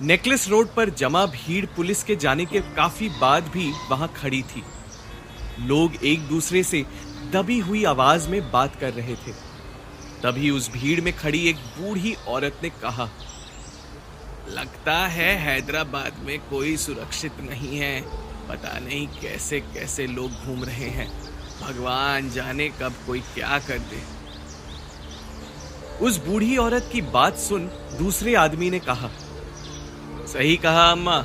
Necklace road पर जमा भीड़ पुलिस के जाने के काफी बाद भी वहां खड़ी थी। लोग एक दूसरे से दबी हुई आवाज में बात कर रहे थे। तभी उस भीड़ में खड़ी एक बूढ़ी औरत ने कहा, लगता है हैदराबाद में कोई सुरक्षित नहीं है। पता नहीं कैसे कैसे लोग घूम रहे हैं। भगवान जाने कब कोई क्या कर दे। उस बूढ़ी औरत की बात सुन दूसरे आदमी ने कहा, सही कहा अम्मा,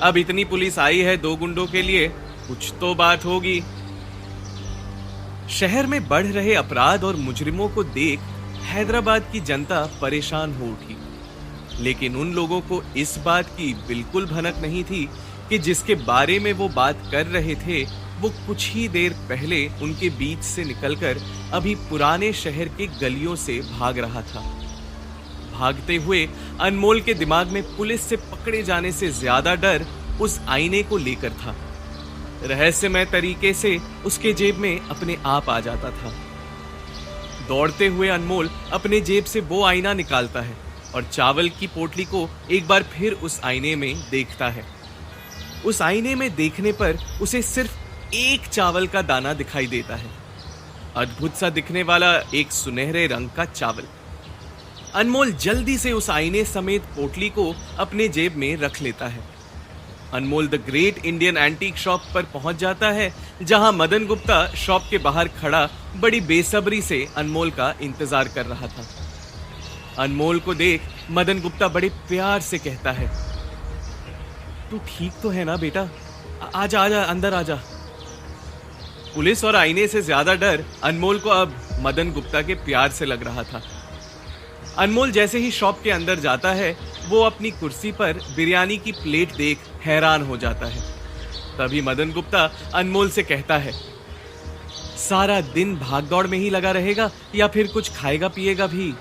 अब इतनी पुलिस आई है 2 गुंडों के लिए, कुछ तो बात होगी। शहर में बढ़ रहे अपराध और मुजरिमों को देख हैदराबाद की जनता परेशान हो उठी। लेकिन उन लोगों को इस बात की बिल्कुल भनक नहीं थी कि जिसके बारे में वो बात कर रहे थे वो कुछ ही देर पहले उनके बीच से निकलकर अभी पुराने शहर के गलियों से भाग रहा था। भागते हुए अनमोल के दिमाग में पुलिस से पकड़े जाने से ज्यादा डर उस आईने को लेकर था। रहस्यमय तरीके से उसके जेब में अपने आप आ जाता था। दौड़ते हुए अनमोल अपने जेब से वो आईना निकालता है और चावल की पोटली को एक बार फिर उस आईने में देखता है। उस आईने में देखने पर उसे सिर्फ एक चावल का दाना दिखाई देता है, अद्भुत सा दिखने वाला एक सुनहरे रंग का चावल। अनमोल जल्दी से उस आईने समेत पोटली को अपने जेब में रख लेता है। Anmol the great Indian antique shop पर पहुंच जाता है, जहां मदन गुप्ता शॉप के बाहर खड़ा बड़ी बेसब्री से अनमोल का इंतजार कर रहा था। अनमोल को देख मदन गुप्ता बड़े प्यार से कहता है, तू ठीक तो है ना बेटा? आजा आजा, अंदर आजा। पुलिस और आईने से ज्यादा डर अनमोल को अब मदन गुप्ता के प्यार से लग रहा था। अनमोल जैसे ही शॉप के अंदर जाता है, वो अपनी कुर्सी पर बिरयानी की प्लेट देख हैरान हो जाता है। तभी मदन गुप्ता अनमोल से कहता है, सारा दिन भागदौड़ में ही लगा रहेगा या फिर कुछ खाएगा पिएगा भी?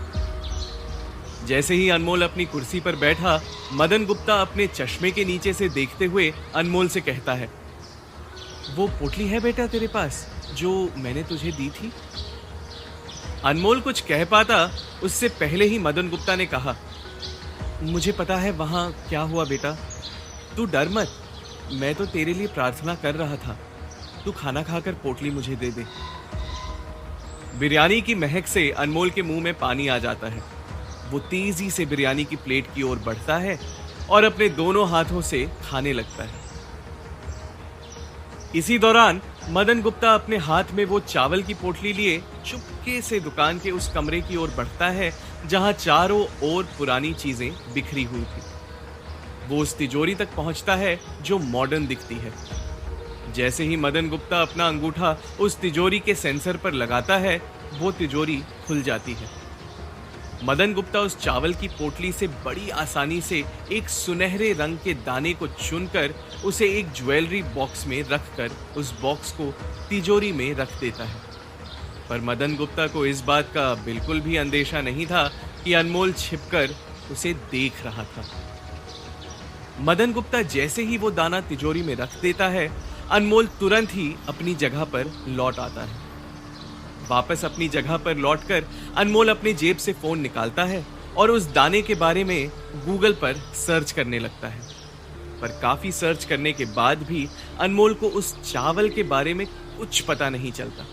जैसे ही अनमोल अपनी कुर्सी पर बैठा, मदन गुप्ता अपने चश्मे के नीचे से देखते हुए अनमोल से कहता है, वो पोटली है बेटा तेरे पास जो मैंने तुझे दी थी? अनमोल कुछ कह पाता उससे पहले ही मदन गुप्ता ने कहा, मुझे पता है वहां क्या हुआ बेटा, तू डर मत, मैं तो तेरे लिए प्रार्थना कर रहा था। तू खाना खाकर पोटली मुझे दे दे। बिरयानी की महक से अनमोल के मुंह में पानी आ जाता है। वो तेजी से बिरयानी की प्लेट की ओर बढ़ता है और अपने दोनों हाथों से खाने लगता है। इसी दौरान मदन गुप्ता अपने हाथ में वो चावल की पोटली लिए चुपके से दुकान के उस कमरे की ओर बढ़ता है जहां चारों ओर पुरानी चीजें बिखरी हुई थी। वो उस तिजोरी तक पहुंचता है जो मॉडर्न दिखती है। जैसे ही मदन गुप्ता अपना अंगूठा उस तिजोरी के सेंसर पर लगाता है, वो तिजोरी खुल जाती है। मदन गुप्ता उस चावल की पोटली से बड़ी आसानी से एक सुनहरे रंग के दाने को चुनकर उसे एक ज्वेलरी बॉक्स में रखकर उस बॉक्स को तिजोरी में रख देता है। पर मदन गुप्ता को इस बात का बिल्कुल भी अंदेशा नहीं था कि अनमोल छिपकर उसे देख रहा था। मदन गुप्ता जैसे ही वो दाना तिजोरी में रख देता है, अनमोल तुरंत ही अपनी जगह पर लौट आता है। वापस अपनी जगह पर लौटकर अनमोल अपनी जेब से फोन निकालता है और उस दाने के बारे में गूगल पर सर्च करने लगता है। पर काफी सर्च करने के बाद भी अनमोल को उस चावल के बारे में कुछ पता नहीं चलता।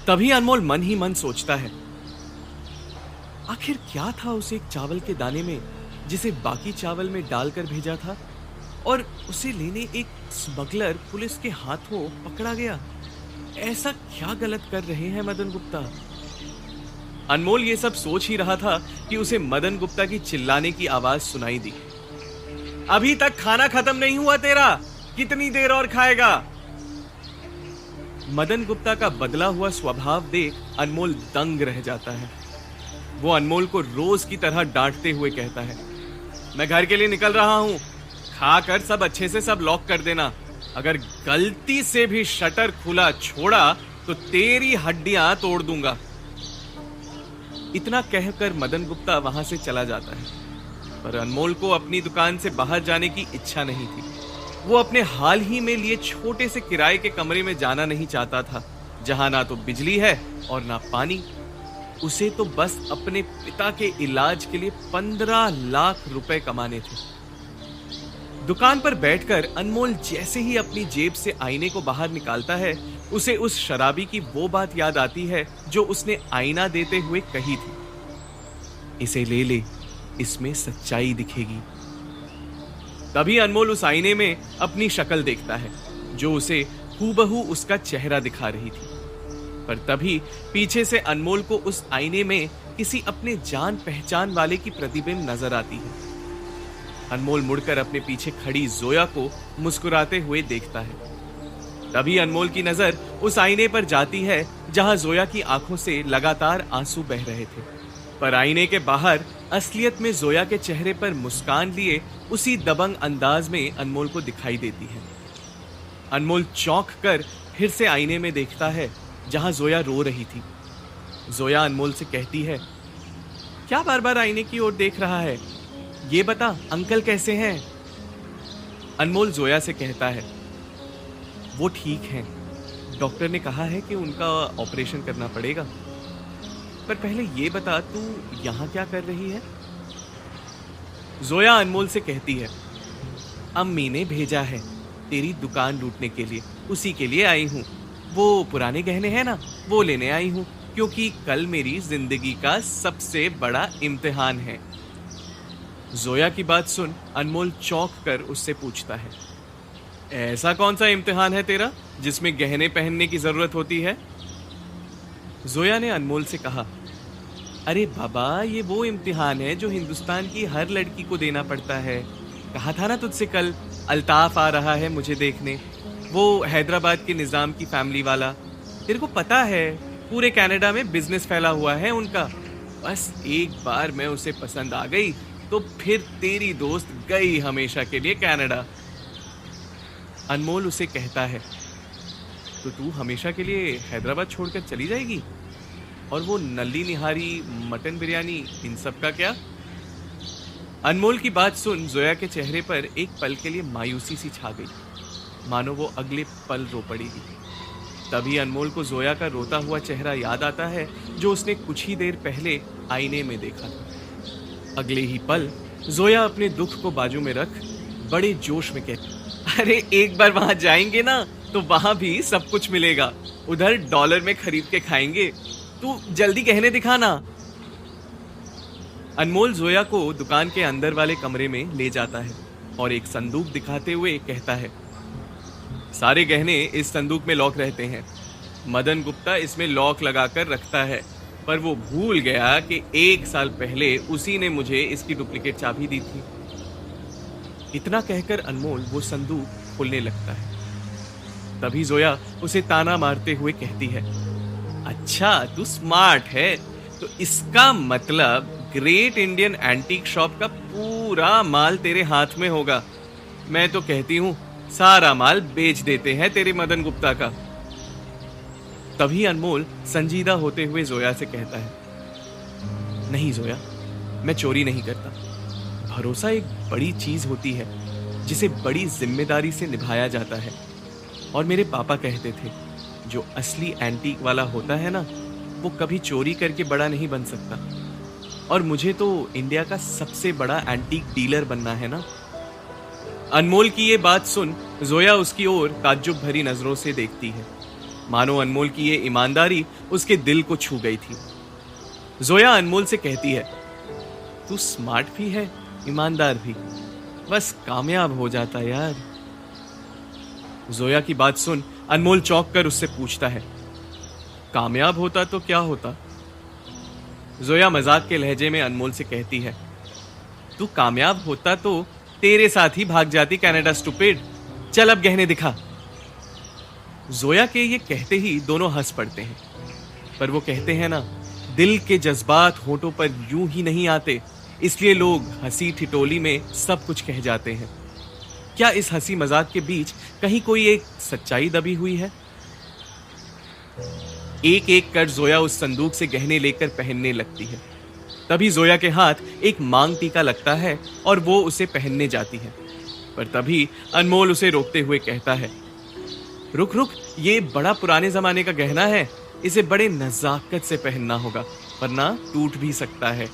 तभी अनमोल मन ही मन सोचता है, आखिर क्या था उस एक चावल के दाने में जिसे बाकी चावल में डालकर भेजा था और उसे लेने एक स्मगलर पुलिस के हाथों पकड़ा गया। ऐसा क्या गलत कर रहे हैं मदन गुप्ता? अनमोल ये सब सोच ही रहा था कि उसे मदन गुप्ता की चिल्लाने की आवाज सुनाई दी, अभी तक खाना खत्म नहीं हुआ तेरा, कितनी देर और खाएगा? मदन गुप्ता का बदला हुआ स्वभाव देख अनमोल दंग रह जाता है। वो अनमोल को रोज की तरह डांटते हुए कहता है, मैं घर के लिए निकल रहा हूं, खाकर सब अच्छे से सब लॉक कर देना। अगर गलती से भी शटर खुला छोड़ा तो तेरी हड्डियां तोड़ दूंगा। इतना कहकर मदन गुप्ता वहां से चला जाता है। पर अनमोल को अपनी दुकान से बाहर जाने की इच्छा नहीं थी। वो अपने हाल ही में लिए छोटे से किराए के कमरे में जाना नहीं चाहता था, जहां ना तो बिजली है और ना पानी। उसे तो बस अपने पिता के इलाज के लिए 15 लाख रुपए कमाने थे। दुकान पर बैठकर अनमोल जैसे ही अपनी जेब से आईने को बाहर निकालता है, उसे उस शराबी की वो बात याद आती है जो उसने आईना देते हुए कही थी, इसे ले ले, इसमें सच्चाई दिखेगी। तभी अनमोल उस आईने में अपनी शक्ल देखता है जो उसे हूबहू उसका चेहरा दिखा रही थी। पर तभी पीछे से अनमोल को उस आईने में किसी अपने जान पहचान वाले की प्रतिबिंब नजर आती है। अनमोल मुड़कर अपने पीछे खड़ी जोया को मुस्कुराते हुए देखता है। तभी अनमोल की नजर उस आईने पर जाती है जहां जोया की आंखों से लगातार आंसू बह रहे थे। पर आईने के बाहर असलियत में जोया के चेहरे पर मुस्कान लिए उसी दबंग अंदाज में अनमोल को दिखाई देती है। अनमोल चौंक कर फिर से आईने में देखता है जहां जोया रो रही थी। जोया अनमोल से कहती है, क्या बार बार आईने की ओर देख रहा है? ये बता, अंकल कैसे हैं? अनमोल जोया से कहता है, वो ठीक हैं। डॉक्टर ने कहा है कि उनका ऑपरेशन करना पड़ेगा। पर पहले ये बता, तू यहां क्या कर रही है? जोया अनमोल से कहती है, अम्मी ने भेजा है तेरी दुकान लूटने के लिए, उसी के लिए आई हूं। वो पुराने गहने हैं ना, वो लेने आई हूं, क्योंकि कल मेरी जिंदगी का सबसे बड़ा इम्तिहान है। जोया की बात सुन अनमोल चौंक कर उससे पूछता है, ऐसा कौन सा इम्तिहान है तेरा जिसमें गहने पहनने की जरूरत होती है? जोया ने अनमोल से कहा, अरे बाबा, ये वो इम्तिहान है जो हिंदुस्तान की हर लड़की को देना पड़ता है। कहा था ना तुझसे कल, अल्ताफ आ रहा है मुझे देखने, वो हैदराबाद के निजाम की फैमिली वाला। तेरे को पता है पूरे कनाडा में बिजनेस फैला हुआ है उनका। बस एक बार मैं उसे पसंद आ गई तो फिर तेरी दोस्त गई हमेशा के लिए कनाडा। अनमोल उसे कहता है, तो तू हमेशा के लिए हैदराबाद छोड़कर चली जाएगी? और वो नल्ली निहारी, मटन बिरयानी, इन सब का क्या? अनमोल की बात सुन जोया के चेहरे पर एक पल के लिए मायूसी सी छा गई, मानो वो अगले पल रो पड़ेगी। तभी अनमोल को जोया का रोता हुआ चेहरा याद आता है जो उसने कुछ ही देर पहले आईने में देखा था। अगले ही पल जोया अपने दुख को बाजू में रख बड़े जोश में कहती, अरे एक बार वहां जाएंगे ना तो वहां भी सब कुछ मिलेगा, उधर डॉलर में खरीद के खाएंगे। तू जल्दी गहने दिखा ना। अनमोल जोया को दुकान के अंदर वाले कमरे में ले जाता है और एक संदूक दिखाते हुए कहता है, सारे गहने इस संदूक में लॉक रहते हैं। मदन गुप्ता इसमें लॉक लगाकर रखता है, पर वो भूल गया कि 1 साल पहले उसी ने मुझे इसकी डुप्लीकेट चाबी दी थी। इतना कहकर अनमोल वो संदूक खोलने लगता है। तभी जोया उसे ताना मारते हुए कहती है, अच्छा तू स्मार्ट है, तो इसका मतलब ग्रेट इंडियन एंटीक शॉप का पूरा माल तेरे हाथ में होगा। मैं तो कहती हूं सारा माल बेच देते हैं तेरे मदन गुप्ता का। तभी अनमोल संजीदा होते हुए जोया से कहता है, नहीं जोया, मैं चोरी नहीं करता। भरोसा एक बड़ी चीज होती है जिसे बड़ी जिम्मेदारी से निभाया जाता है। और मेरे पापा कहते थे, जो असली एंटीक वाला होता है ना, वो कभी चोरी करके बड़ा नहीं बन सकता। और मुझे तो इंडिया का सबसे बड़ा एंटीक डीलर बनना है ना। अनमोल की ये बात सुन जोया उसकी ओर ताज्जुब भरी नजरों से देखती है, मानो अनमोल की ये ईमानदारी उसके दिल को छू गई थी। जोया अनमोल से कहती है, तू स्मार्ट भी है, ईमानदार भी, बस कामयाब हो जाता यार। जोया की बात सुन अनमोल चौंक कर उससे पूछता है, कामयाब होता तो क्या होता? जोया मजाक के लहजे में अनमोल से कहती है, तू कामयाब होता तो तेरे साथ ही भाग जाती कनाडा, स्टूपिड। चल अब गहने दिखा। जोया के ये कहते ही दोनों हंस पड़ते हैं, पर वो कहते हैं ना, दिल के जज्बात होठों पर यूं ही नहीं आते, इसलिए लोग हंसी ठिठोली में सब कुछ कह जाते हैं। क्या इस हंसी मजाक के बीच कहीं कोई एक सच्चाई दबी हुई है? एक एक कर जोया उस संदूक से गहने लेकर पहनने लगती है। तभी जोया के हाथ एक मांग टीका लगता है और वो उसे पहनने जाती है। पर तभी अनमोल उसे रोकते हुए कहता है, रुक रुक, ये बड़ा पुराने जमाने का गहना है, इसे बड़े नजाकत से पहनना होगा। वरना टूट भी सकता है।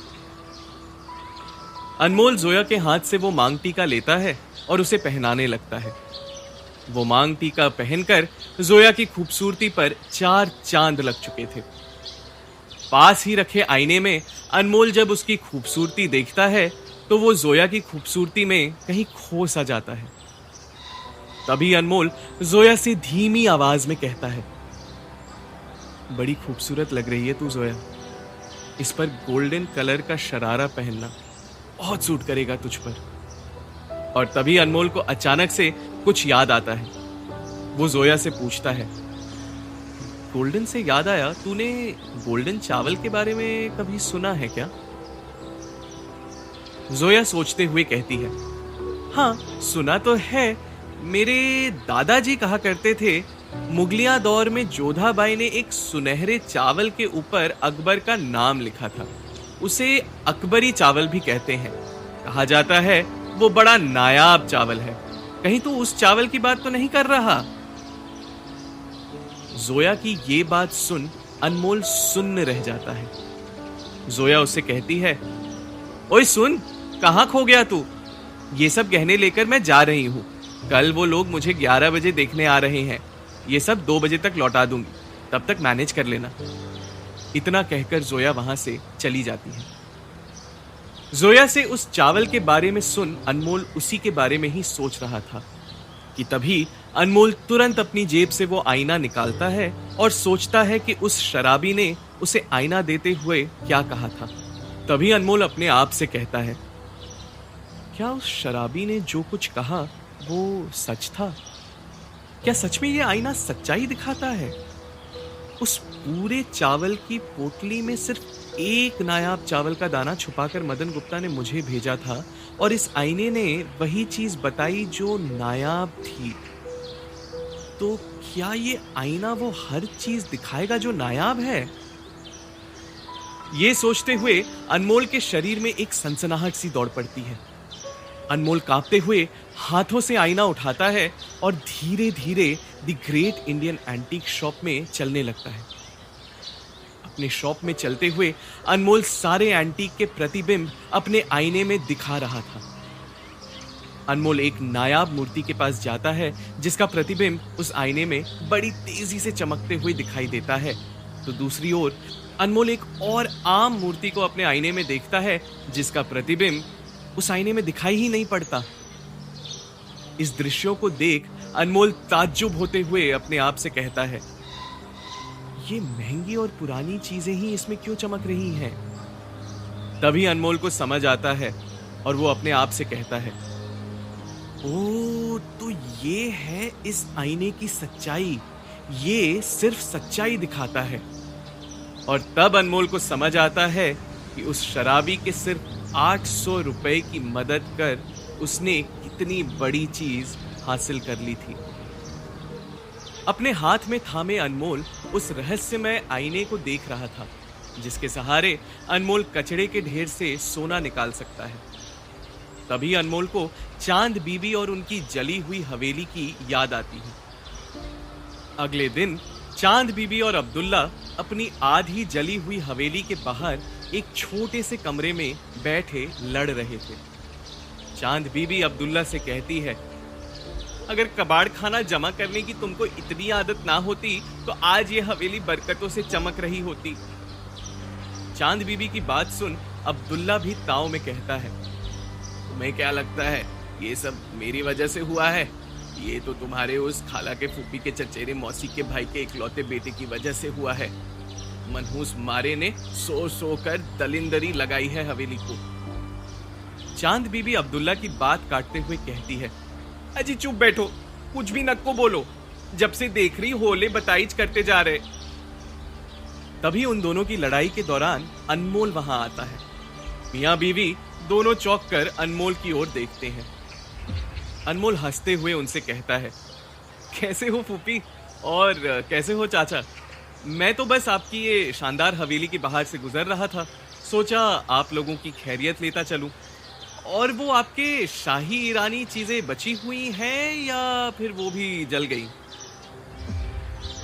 अनमोल जोया के हाथ से वो मांग टीका लेता है और उसे पहनाने लगता है। वो मांग टीका पहनकर जोया की खूबसूरती पर 4 चांद लग चुके थे। पास ही रखे आईने में अनमोल जब उसकी खूबसूरती देखता है तो वो जोया की खूबसूरती में कहीं खो सा जाता है। तभी अनमोल जोया से धीमी आवाज में कहता है, बड़ी खूबसूरत लग रही है तू जोया। इस पर गोल्डन कलर का शरारा पहनना बहुत सूट करेगा तुझ पर। और तभी अनमोल को अचानक से कुछ याद आता है। वो जोया से पूछता है, गोल्डन से याद आया, तूने गोल्डन चावल के बारे में कभी सुना है क्या? जोया सोचते हुए कहती है, हाँ सुना तो है। मेरे दादाजी कहा करते थे मुगलिया दौर में जोधाबाई ने एक सुनहरे चावल के ऊपर अकबर का नाम लिखा था। उसे अकबरी चावल भी कहते हैं। कहा जाता है वो बड़ा नायाब चावल है। कहीं तू उस चावल की बात तो नहीं कर रहा? जोया की ये बात सुन अनमोल सुन्न रह जाता है। जोया उसे कहती है, ओए सुन, कहां खो गया तू? ये सब गहने लेकर मैं जा रही हूं। कल वो लोग मुझे 11 बजे देखने आ रहे हैं। ये सब 2 बजे तक लौटा दूंगी, तब तक मैनेज कर लेना। इतना कहकर जोया वहां से चली जाती है। जोया से उस चावल के बारे में सुन अनमोल उसी के बारे में ही सोच रहा था कि तभी अनमोल तुरंत अपनी जेब से वो आईना निकालता है और सोचता है कि उस शराबी ने उसे आईना देते हुए क्या कहा था। तभी अनमोल अपने आप से कहता है, क्या उस शराबी ने जो कुछ कहा वो सच था? क्या सच में ये आईना सच्चाई दिखाता है? उस पूरे चावल की पोटली में सिर्फ एक नायाब चावल का दाना छुपाकर मदन गुप्ता ने मुझे भेजा था और इस आईने ने वही चीज बताई जो नायाब थी। तो क्या ये आईना वो हर चीज दिखाएगा जो नायाब है? ये सोचते हुए अनमोल के शरीर में एक सनसनाहट सी दौड़ पड़ती है। अनमोल कांपते हुए हाथों से आईना उठाता है और धीरे धीरे the great Indian antique shop में चलने लगता है। अपने शॉप में चलते हुए अनमोल सारे एंटीक के प्रतिबिंब अपने आईने में दिखा रहा था। अनमोल एक नायाब मूर्ति के पास जाता है जिसका प्रतिबिंब उस आईने में बड़ी तेजी से चमकते हुए दिखाई देता है। तो दूसरी ओर अनमोल एक और आम मूर्ति को अपने आईने में देखता है जिसका प्रतिबिंब उस आईने में दिखाई ही नहीं पड़ता। इस दृश्यों को देख अनमोल ताज्जुब होते हुए अपने आप से कहता है, ये महंगी और पुरानी चीजें ही इसमें क्यों चमक रही हैं? तभी अनमोल को समझ आता है और वो अपने आप से कहता है, ओ तो ये है इस आईने की सच्चाई। ये सिर्फ सच्चाई दिखाता है। और तब अनमोल को समझ आता है कि उस शराबी के सिर्फ 800 रुपए की मदद कर उसने कितनी बड़ी चीज हासिल कर ली थी। अपने हाथ में थामे अनमोल उस रहस्यमय आईने को देख रहा था जिसके सहारे अनमोल कचड़े के ढेर से सोना निकाल सकता है। तभी अनमोल को चांद बीबी और उनकी जली हुई हवेली की याद आती है। अगले दिन चांद बीबी और अब्दुल्ला अपनी आधी जली हुई हवेली के बाहर एक छोटे से कमरे में बैठे लड़ रहे थे। चांद बीबी अब्दुल्ला से कहती है, अगर कबाड़ खाना जमा करने की तुमको इतनी आदत ना होती तो आज ये हवेली बरकतों से चमक रही होती। चांद बीबी की बात सुन अब्दुल्ला भी ताव में कहता है, तुम्हें क्या लगता है ये सब मेरी वजह से हुआ है? ये तो तुम्हारे उस खाला के फूफी के चचेरे मौसी के भाई के इकलौते बेटे की वजह से हुआ है। मनहूस मारे ने सो सो कर दलिंदरी लगाई है हवेली को। चांद बीबी अब्दुल्ला की बात काटते हुए कहती है, अजी चुप बैठो, कुछ भी नक्को बोलो। जब से देख रही होले बताइज करते जा रहे। तभी उन दोनों की लड़ाई के दौरान अनमोल वहां आता है। मियां बीवी दोनों चौंक कर अनमोल की ओर देखते हैं। अनमोल हंसते हुए उनसे कहता है, कैसे हो फूफी और कैसे हो चाचा? मैं तो बस आपकी ये शानदार हवेली के बाहर से गुजर रहा था, सोचा आप लोगों की खैरियत लेता चलूं। और वो आपके शाही ईरानी चीजें बची हुई हैं या फिर वो भी जल गई?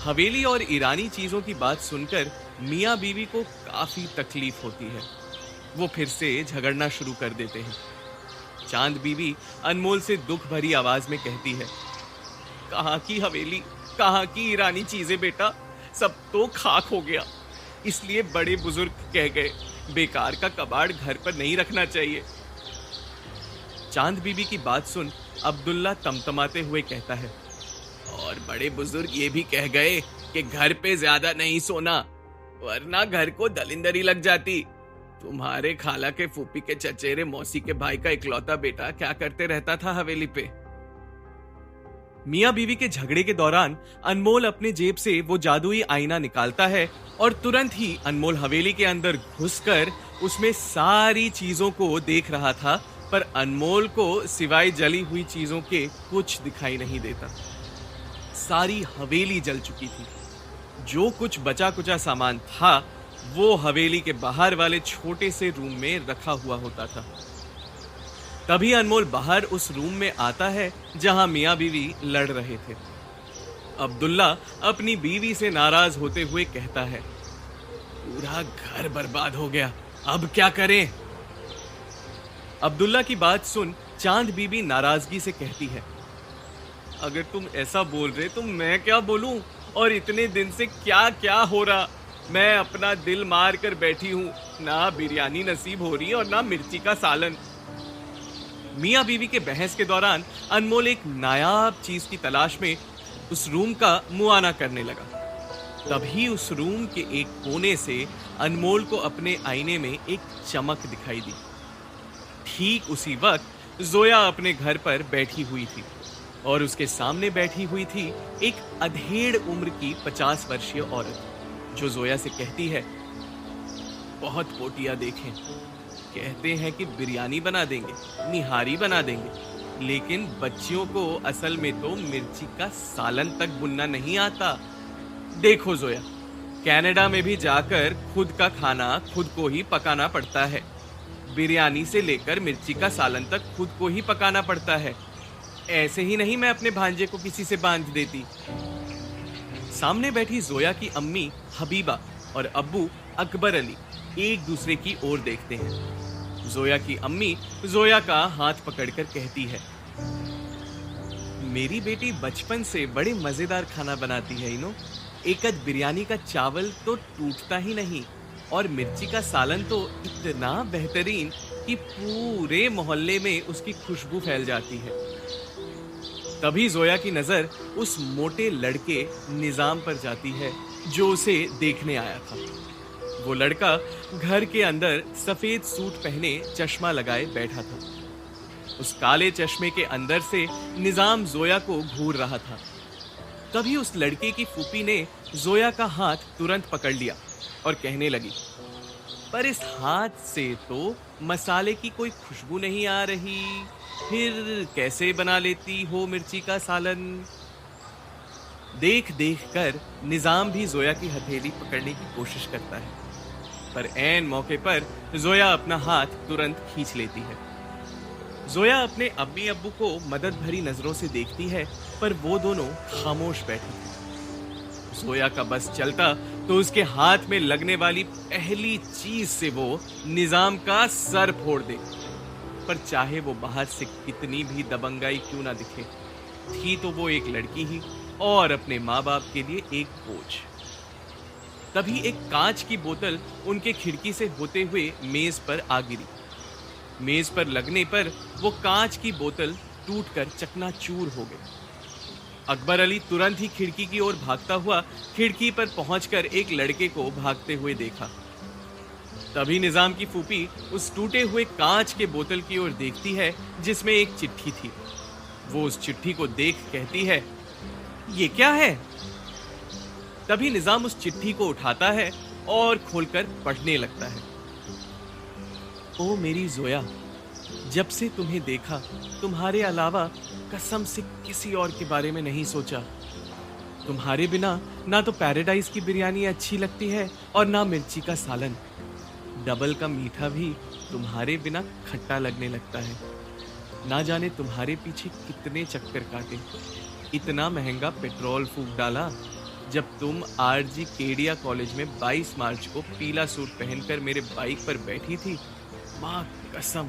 हवेली और ईरानी चीजों की बात सुनकर मियाँ बीवी को काफी तकलीफ होती है। वो फिर से झगड़ना शुरू कर देते हैं। चांद बीवी अनमोल से दुख भरी आवाज में कहती है, कहाँ की हवेली, कहाँ की ईरानी चीजें बेटा, सब तो खाक हो गया। इसलिए बड़े बुजुर्ग कह गए, बेकार का कबाड़ घर पर नहीं रखना चाहिए। चांद बीबी की बात सुन अब्दुल्ला तमतमाते हुए कहता है, और बड़े बुजुर्ग ये भी कह गए कि घर पे ज्यादा नहीं सोना, वरना घर को दलिंदरी लग जाती। तुम्हारे खाला के फूफी के चचेरे मौसी के भाई का इकलौता बेटा क्या करते रहता था हवेली पे। मियाँ बीवी के झगड़े के दौरान अनमोल अपने जेब से वो जादुई आईना निकालता है और तुरंत ही अनमोल हवेली के अंदर घुसकर उसमें सारी चीजों को देख रहा था, पर अनमोल को सिवाय जली हुई चीजों के कुछ दिखाई नहीं देता। सारी हवेली जल चुकी थी। जो कुछ बचा कुचा सामान था वो हवेली के बाहर वाले छोटे से रूम में रखा हुआ होता था। तभी अनमोल बाहर उस रूम में आता है जहां मियाँ बीवी लड़ रहे थे। अब्दुल्ला अपनी बीवी से नाराज होते हुए कहता है, पूरा घर बर्बाद हो गया, अब क्या करें। अब्दुल्ला की बात सुन चांद बीबी नाराजगी से कहती है, अगर तुम ऐसा बोल रहे तो मैं क्या बोलूं, और इतने दिन से क्या क्या हो रहा। मैं अपना दिल मार कर बैठी हूं, ना बिरयानी नसीब हो रही और ना मिर्ची का सालन। मियाँ बीवी के बहस के दौरान अनमोल एक नायाब चीज की तलाश में उस रूम का मुआयना करने लगा। तभी उस रूम के एक कोने से अनमोल को अपने आईने में एक चमक दिखाई दी। ठीक उसी वक्त जोया अपने घर पर बैठी हुई थी और उसके सामने बैठी हुई थी एक अधेड़ उम्र की 50 वर्षीय औरत, जो जोया से कहती है, बहुत पोटिया देखें, कहते हैं कि बिरयानी बना देंगे, निहारी बना देंगे, लेकिन बच्चियों को असल में तो मिर्ची का सालन तक बुनना नहीं आता। देखो जोया, कनाडा में भी जाकर खुद का खाना खुद को ही पकाना पड़ता है। बिरयानी से लेकर मिर्ची का सालन तक खुद को ही पकाना पड़ता है। ऐसे ही नहीं मैं अपने भांजे को किसी से बांध देती। सामने बैठी जोया की अम्मी हबीबा और अब्बू अकबर अली एक दूसरे की ओर देखते हैं। जोया की अम्मी जोया का हाथ पकड़कर कहती है, मेरी बेटी बचपन से बड़े मजेदार खाना बनाती है। एक बिरयानी का चावल तो टूटता ही नहीं, और मिर्ची का सालन तो इतना बेहतरीन कि पूरे मोहल्ले में उसकी खुशबू फैल जाती है। तभी जोया की नजर उस मोटे लड़के निजाम पर जाती है जो उसे देखने आया था। वो लड़का घर के अंदर सफेद सूट पहने चश्मा लगाए बैठा था। उस काले चश्मे के अंदर से निजाम जोया को घूर रहा था। तभी उस लड़के की फूफी ने जोया का हाथ तुरंत पकड़ लिया और कहने लगी, पर इस हाथ से तो मसाले की कोई खुशबू नहीं आ रही, फिर कैसे बना लेती हो मिर्ची का सालन। देख देख कर निजाम भी जोया की हथेली पकड़ने की कोशिश करता है, पर ऐन मौके पर जोया अपना हाथ तुरंत खींच लेती है। जोया अपने अम्मी अब्बू को मदद भरी नजरों से देखती है, पर वो दोनों खामोश बैठी थी। जोया का बस चलता तो उसके हाथ में लगने वाली पहली चीज से वो निजाम का सर फोड़ दे, पर चाहे वो बाहर से कितनी भी दबंगाई क्यों ना दिखे, थी तो वो एक लड़की ही और अपने माँ बाप के लिए एक बोझ। तभी एक कांच की बोतल उनके खिड़की से होते हुए मेज पर आ गिरी। मेज पर लगने पर वो कांच की बोतल टूटकर चकनाचूर हो गई। अकबर अली तुरंत ही खिड़की की ओर भागता हुआ खिड़की पर पहुंचकर एक लड़के को भागते हुए देखा। तभी निजाम की फूफी उस टूटे हुए कांच के बोतल की ओर देखती है जिसमें एक चिट्ठी थी। वो उस चिट्ठी को देख कहती है, ये क्या है? तभी निजाम उस चिट्ठी को उठाता है और खोलकर पढ़ने लगता है। ओ मेरी जोया, जब से तुम्हें देखा तुम्हारे अलावा कसम से किसी और के बारे में नहीं सोचा। तुम्हारे बिना ना तो पैराडाइज की बिरयानी अच्छी लगती है और ना मिर्ची का सालन। डबल का मीठा भी तुम्हारे बिना खट्टा लगने लगता है। ना जाने तुम्हारे पीछे कितने चक्कर काटे, इतना महंगा पेट्रोल फूंक डाला, जब तुम आरजी केडिया कॉलेज में 22 मार्च को पीला सूट पहनकर मेरे बाइक पर बैठी थी। माँ कसम,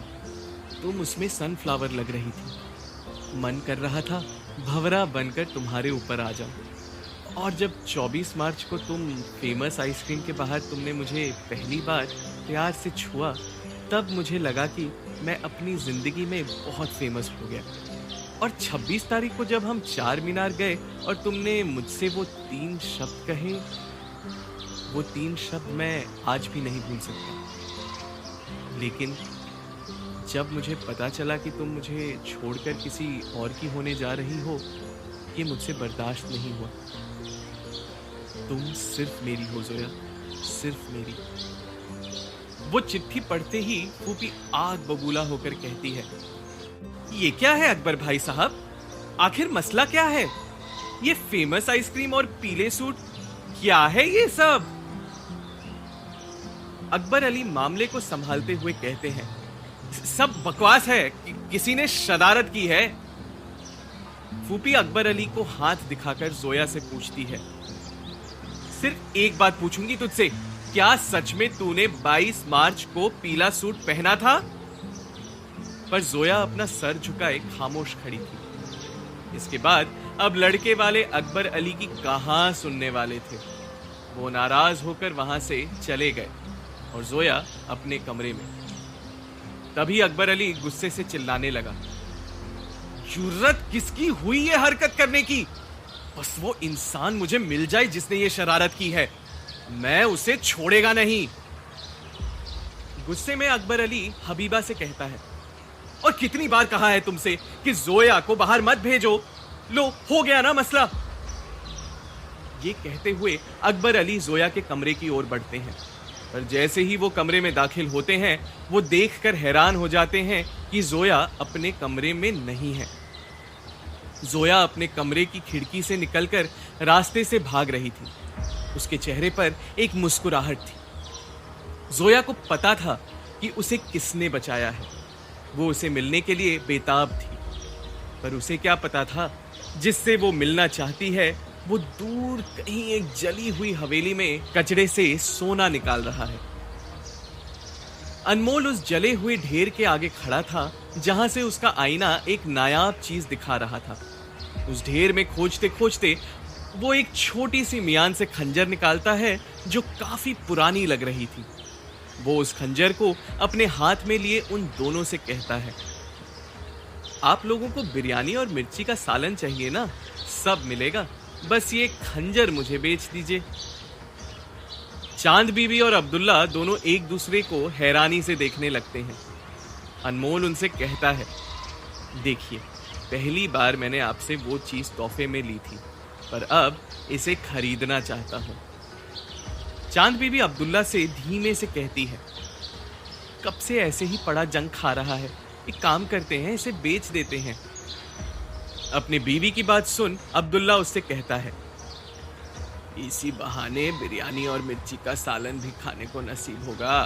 तुम उसमें सनफ्लावर लग रही थी। मन कर रहा था भंवरा बनकर तुम्हारे ऊपर आ जाऊं। और जब 24 मार्च को तुम फेमस आइसक्रीम के बाहर तुमने मुझे पहली बार प्यार से छुआ, तब मुझे लगा कि मैं अपनी जिंदगी में बहुत फेमस हो गया। और 26 तारीख को जब हम चार मीनार गए और तुमने मुझसे वो 3 शब्द कहे, वो 3 शब्द मैं आज भी नहीं भूल सकता। लेकिन जब मुझे पता चला कि तुम मुझे छोड़कर किसी और की होने जा रही हो, ये मुझसे बर्दाश्त नहीं हुआ। तुम सिर्फ मेरी हो जोया, सिर्फ मेरी। वो चिट्ठी पढ़ते ही फूफी आग बबूला होकर कहती है, ये क्या है अकबर भाई साहब, आखिर मसला क्या है? ये फेमस आइसक्रीम और पीले सूट, क्या है ये सब? अकबर अली मामले को संभालते हुए कहते हैं, सब बकवास है, किसी ने शरारत की है। फूफी अकबर अली को हाथ दिखाकर जोया से पूछती है, सिर्फ एक बात पूछूंगी तुझसे, क्या सच में तूने 22 मार्च को पीला सूट पहना था? पर जोया अपना सर झुकाए खामोश खड़ी थी। इसके बाद अब लड़के वाले अकबर अली की कहां सुनने वाले थे। वो नाराज होकर वहां से चले गए और जोया अपने कमरे में। तभी अकबर अली गुस्से से चिल्लाने लगा, जुर्रत किसकी हुई ये हरकत करने की? बस वो इंसान मुझे मिल जाए जिसने ये शरारत की है, मैं उसे छोड़ेगा नहीं। गुस्से में अकबर अली हबीबा से कहता है, और कितनी बार कहा है तुमसे कि जोया को बाहर मत भेजो, लो हो गया ना मसला। ये कहते हुए अकबर अली जोया के कमरे की ओर बढ़ते हैं, पर जैसे ही वो कमरे में दाखिल होते हैं, वो देखकर हैरान हो जाते हैं कि जोया अपने कमरे में नहीं है। जोया अपने कमरे की खिड़की से निकलकर रास्ते से भाग रही थी। उसके चेहरे पर एक मुस्कुराहट थी। जोया को पता था कि उसे किसने बचाया है। वो उसे मिलने के लिए बेताब थी, पर उसे क्या पता था, जिससे वो मिलना चाहती है वो दूर कहीं एक जली हुई हवेली में कचड़े से सोना निकाल रहा है। अनमोल उस जले हुए ढेर के आगे खड़ा था, जहां से उसका आईना एक नायाब चीज दिखा रहा था। उस ढेर में खोजते खोजते वो एक छोटी सी मियान से खंजर निकालता है, जो काफी पुरानी लग रही थी। वो उस खंजर को अपने हाथ में लिए उन दोनों से कहता है, आप लोगों को बिरयानी और मिर्ची का सालन चाहिए ना, सब मिलेगा, बस ये खंजर मुझे बेच दीजिए। चांद बीबी और अब्दुल्ला दोनों एक दूसरे को हैरानी से देखने लगते हैं। अनमोल उनसे कहता है, देखिए, पहली बार मैंने आपसे वो चीज तोहफे में ली थी, पर अब इसे खरीदना चाहता हूं। चांद बीबी अब्दुल्ला से धीमे से कहती है, कब से ऐसे ही पड़ा जंग खा रहा है, एक काम करते हैं, इसे बेच देते हैं। अपनी बीवी की बात सुन अब्दुल्ला उससे कहता है, इसी बहाने बिरयानी और मिर्ची का सालन भी खाने को नसीब होगा।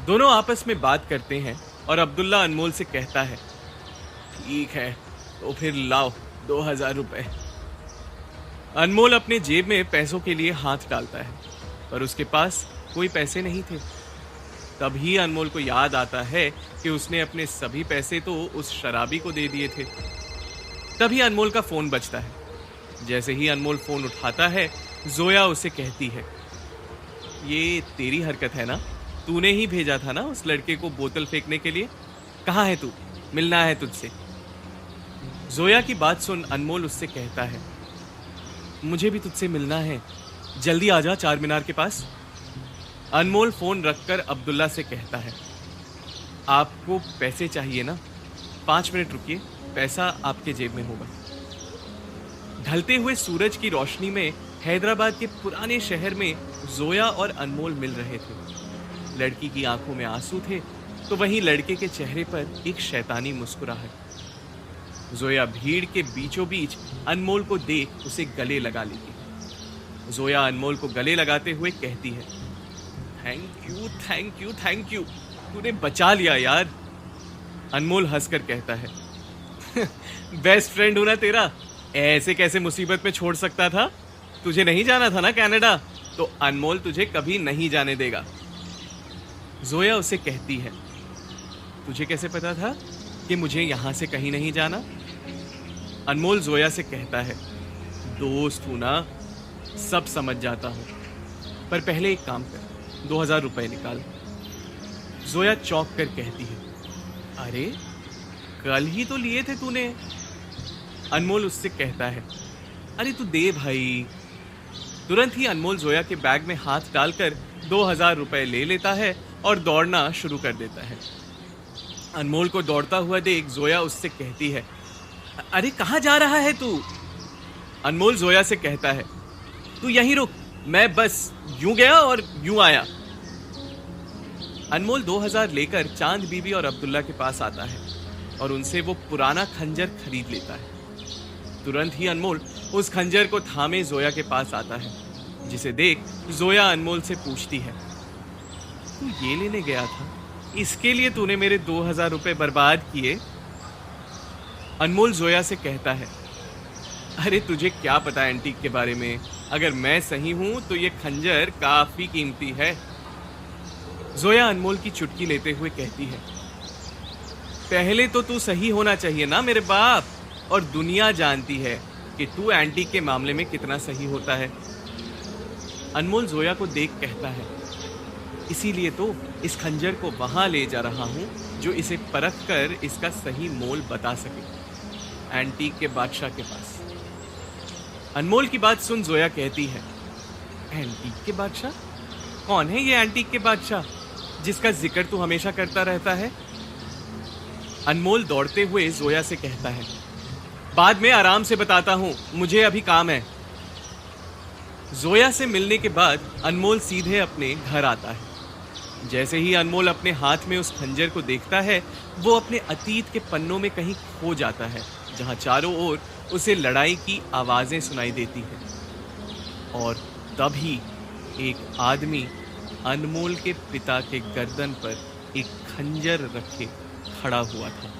दोनों आपस में बात करते हैं और अब्दुल्ला अनमोल से कहता है, ठीक है, तो फिर लाओ 2000 रुपए। अनमोल अपने जेब में पैसों के लिए हाथ डालता है, पर उसके पास कोई पैसे नहीं थे। तभी अनमोल को याद आता है कि उसने अपने सभी पैसे तो उस शराबी को दे दिए थे। तभी अनमोल का फोन बजता है। जैसे ही अनमोल फोन उठाता है, जोया उसे कहती है, ये तेरी हरकत है ना, तूने ही भेजा था ना उस लड़के को बोतल फेंकने के लिए, कहाँ है तू, मिलना है तुझसे। जोया की बात सुन अनमोल उससे कहता है, मुझे भी तुझसे मिलना है, जल्दी आ जा चार मीनार के पास। अनमोल फोन रखकर अब्दुल्ला से कहता है, आपको पैसे चाहिए ना, 5 मिनट रुकिए, पैसा आपके जेब में होगा। ढलते हुए सूरज की रोशनी में हैदराबाद के पुराने शहर में जोया और अनमोल मिल रहे थे। लड़की की आंखों में आंसू थे, तो वहीं लड़के के चेहरे पर एक शैतानी मुस्कुराहट। जोया भीड़ के बीचों बीच अनमोल को देख उसे गले लगा लेती। जोया अनमोल को गले लगाते हुए कहती है, thank you thank you thank you, तूने बचा लिया यार। अनमोल हंसकर कहता है, बेस्ट फ्रेंड हूं ना तेरा, ऐसे कैसे मुसीबत में छोड़ सकता था। तुझे नहीं जाना था ना कनाडा, तो अनमोल तुझे कभी नहीं जाने देगा। जोया उसे कहती है, तुझे कैसे पता था कि मुझे यहां से कहीं नहीं जाना? अनमोल जोया से कहता है, दोस्त हूं ना, सब समझ जाता हूं, पर पहले एक काम कर, 2000 रुपए निकाल। जोया चौंक कर कहती है, अरे कल ही तो लिए थे तूने। अनमोल उससे कहता है, अरे तू दे भाई। तुरंत ही अनमोल जोया के बैग में हाथ डालकर 2000 रुपए ले लेता है और दौड़ना शुरू कर देता है। अनमोल को दौड़ता हुआ देख जोया उससे कहती है, अरे कहाँ जा रहा है तू? अनमोल जोया से कहता है, तू यहीं रुक, मैं बस यूं गया और यूं आया। अनमोल 2000 लेकर चांद बीबी और अब्दुल्ला के पास आता है और उनसे वो पुराना खंजर खरीद लेता है। तुरंत ही अनमोल उस खंजर को थामे जोया के पास आता है, जिसे देख जोया अनमोल से पूछती है, तू ये लेने गया था, इसके लिए तूने मेरे 2000 रुपए बर्बाद किए? अनमोल जोया से कहता है, अरे तुझे क्या पता एंटीक के बारे में, अगर मैं सही हूं तो ये खंजर काफी कीमती है। जोया अनमोल की चुटकी लेते हुए कहती है, पहले तो तू सही होना चाहिए ना मेरे बाप, और दुनिया जानती है कि तू एंटीक के मामले में कितना सही होता है। अनमोल जोया को देख कहता है, इसीलिए तो इस खंजर को वहां ले जा रहा हूं जो इसे परख कर इसका सही मोल बता सके, एंटीक के बादशाह के पास। अनमोल की बात सुन जोया कहती है, एंटीक के बादशाह? कौन है ये एंटीक के बादशाह जिसका जिक्र तू हमेशा करता रहता है? अनमोल दौड़ते हुए जोया से कहता है, बाद में आराम से बताता हूं, मुझे अभी काम है। जोया से मिलने के बाद अनमोल सीधे अपने घर आता है। जैसे ही अनमोल अपने हाथ में उस खंजर को देखता है, वो अपने अतीत के पन्नों में कहीं खो जाता है, जहां चारों ओर उसे लड़ाई की आवाजें सुनाई देती हैं। और तभी एक आदमी अनमोल के पिता के गर्दन पर एक खंजर रखे खड़ा हुआ था।